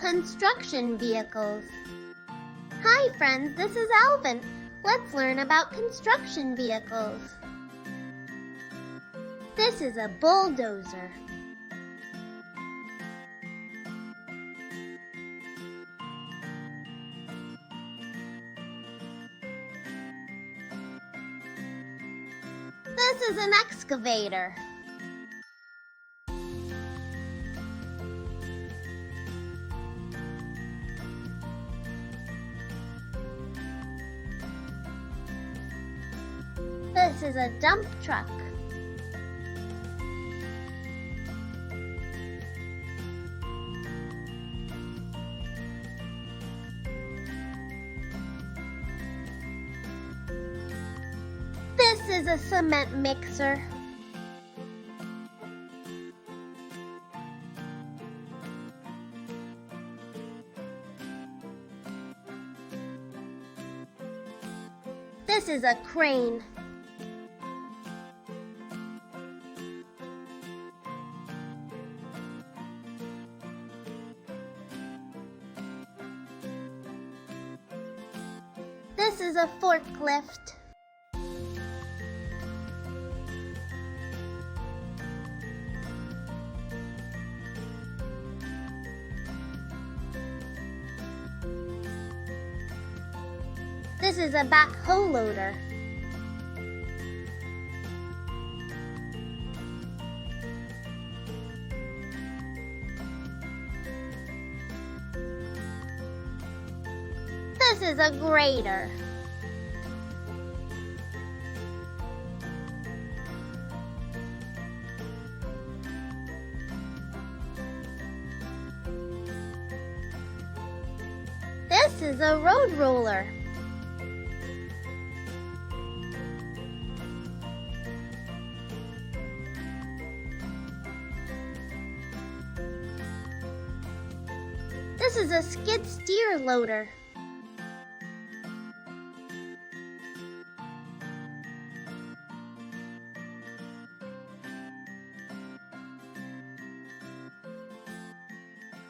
Construction vehicles. Hi friends, this is Alvin. Let's learn about construction vehicles. This is a bulldozer. This is an excavator. This is a dump truck. This is a cement mixer. This is a crane. This is a forklift. This is a backhoe loader. This is a grader. This is a road roller. This is a skid steer loader.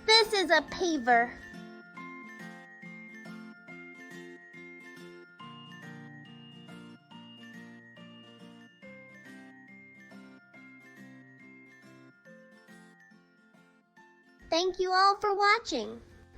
This is a paver. Thank you all for watching.